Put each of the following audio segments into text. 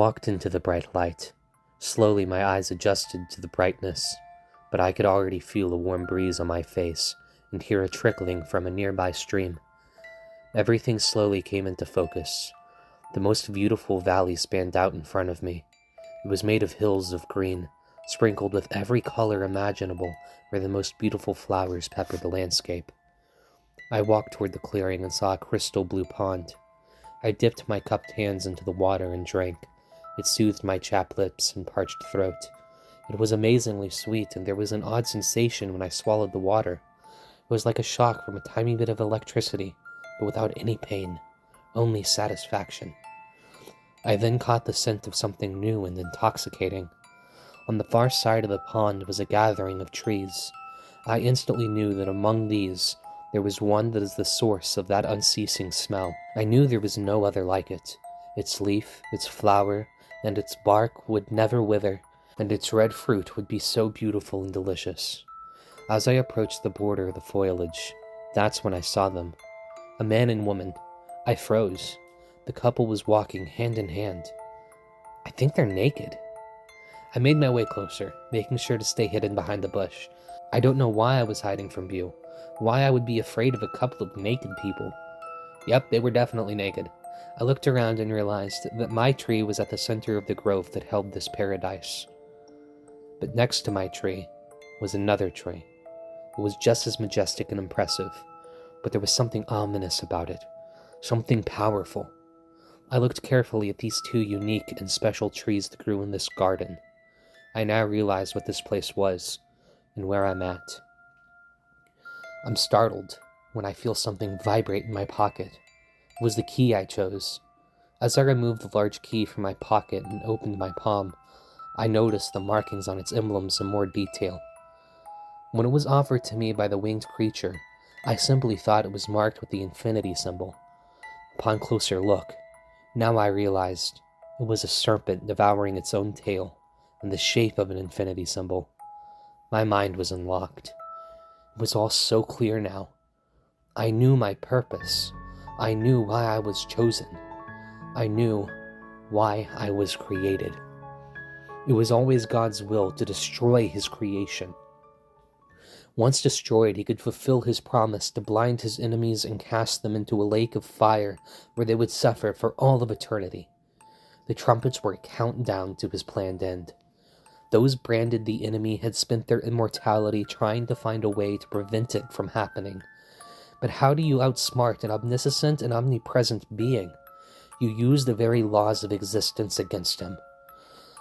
walked into the bright light. Slowly my eyes adjusted to the brightness, but I could already feel a warm breeze on my face and hear a trickling from a nearby stream. Everything slowly came into focus. The most beautiful valley spanned out in front of me. It was made of hills of green, sprinkled with every color imaginable, where the most beautiful flowers peppered the landscape. I walked toward the clearing and saw a crystal blue pond. I dipped my cupped hands into the water and drank. It soothed my chapped lips and parched throat. It was amazingly sweet, and there was an odd sensation when I swallowed the water. It was like a shock from a tiny bit of electricity, but without any pain, only satisfaction. I then caught the scent of something new and intoxicating. On the far side of the pond was a gathering of trees. I instantly knew that among these, there was one that is the source of that unceasing smell. I knew there was no other like it. Its leaf, its flower, and its bark would never wither, and its red fruit would be so beautiful and delicious. As I approached the border of the foliage, that's when I saw them. A man and woman. I froze. The couple was walking hand in hand. I think they're naked. I made my way closer, making sure to stay hidden behind the bush. I don't know why I was hiding from view, why I would be afraid of a couple of naked people. Yep, they were definitely naked. I looked around and realized that my tree was at the center of the grove that held this paradise. But next to my tree was another tree. It was just as majestic and impressive, but there was something ominous about it, something powerful. I looked carefully at these two unique and special trees that grew in this garden. I now realized what this place was, and where I'm at. I'm startled when I feel something vibrate in my pocket. It was the key I chose. As I removed the large key from my pocket and opened my palm, I noticed the markings on its emblems in more detail. When it was offered to me by the winged creature, I simply thought it was marked with the infinity symbol. Upon closer look, now I realized it was a serpent devouring its own tail in the shape of an infinity symbol. My mind was unlocked. It was all so clear now. I knew my purpose. I knew why I was chosen. I knew why I was created. It was always God's will to destroy his creation. Once destroyed, he could fulfill his promise to blind his enemies and cast them into a lake of fire where they would suffer for all of eternity. The trumpets were a countdown to his planned end. Those branded the enemy had spent their immortality trying to find a way to prevent it from happening. But how do you outsmart an omniscient and omnipresent being? You use the very laws of existence against him.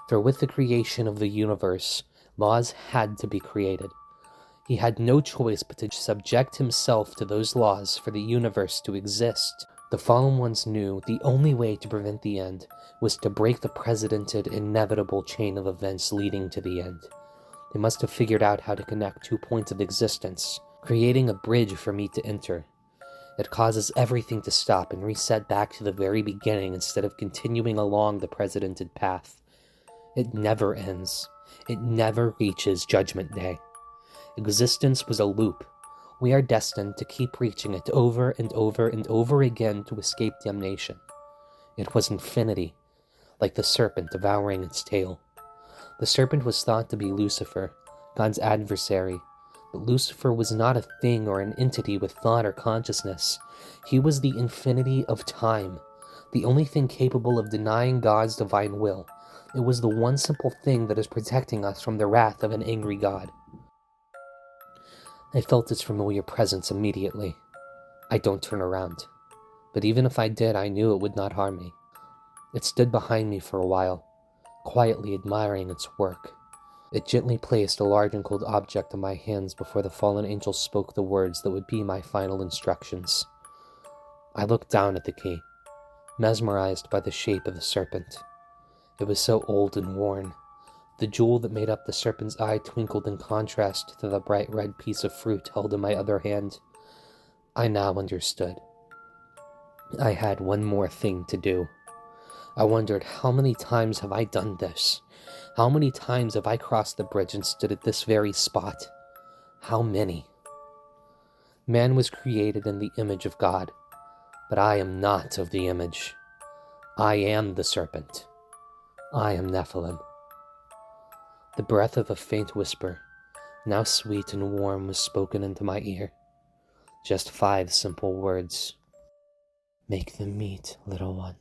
For with the creation of the universe, laws had to be created. He had no choice but to subject himself to those laws for the universe to exist. The fallen ones knew the only way to prevent the end was to break the precedented, inevitable chain of events leading to the end. They must have figured out how to connect 2 points of existence, creating a bridge for me to enter. It causes everything to stop and reset back to the very beginning instead of continuing along the precedented path. It never ends. It never reaches Judgment Day. Existence was a loop. We are destined to keep reaching it over and over and over again to escape damnation. It was infinity, like the serpent devouring its tail. The serpent was thought to be Lucifer, God's adversary, but Lucifer was not a thing or an entity with thought or consciousness. He was the infinity of time, the only thing capable of denying God's divine will. It was the one simple thing that is protecting us from the wrath of an angry God. I felt its familiar presence immediately. I don't turn around. But even if I did, I knew it would not harm me. It stood behind me for a while, quietly admiring its work. It gently placed a large and cold object in my hands before the fallen angel spoke the words that would be my final instructions. I looked down at the key, mesmerized by the shape of the serpent. It was so old and worn. The jewel that made up the serpent's eye twinkled in contrast to the bright red piece of fruit held in my other hand. I now understood. I had one more thing to do. I wondered, how many times have I done this? How many times have I crossed the bridge and stood at this very spot? How many? Man was created in the image of God, but I am not of the image. I am the serpent. I am Nephilim. The breath of a faint whisper, now sweet and warm, was spoken into my ear. Just 5 simple words. Make them meet, little one.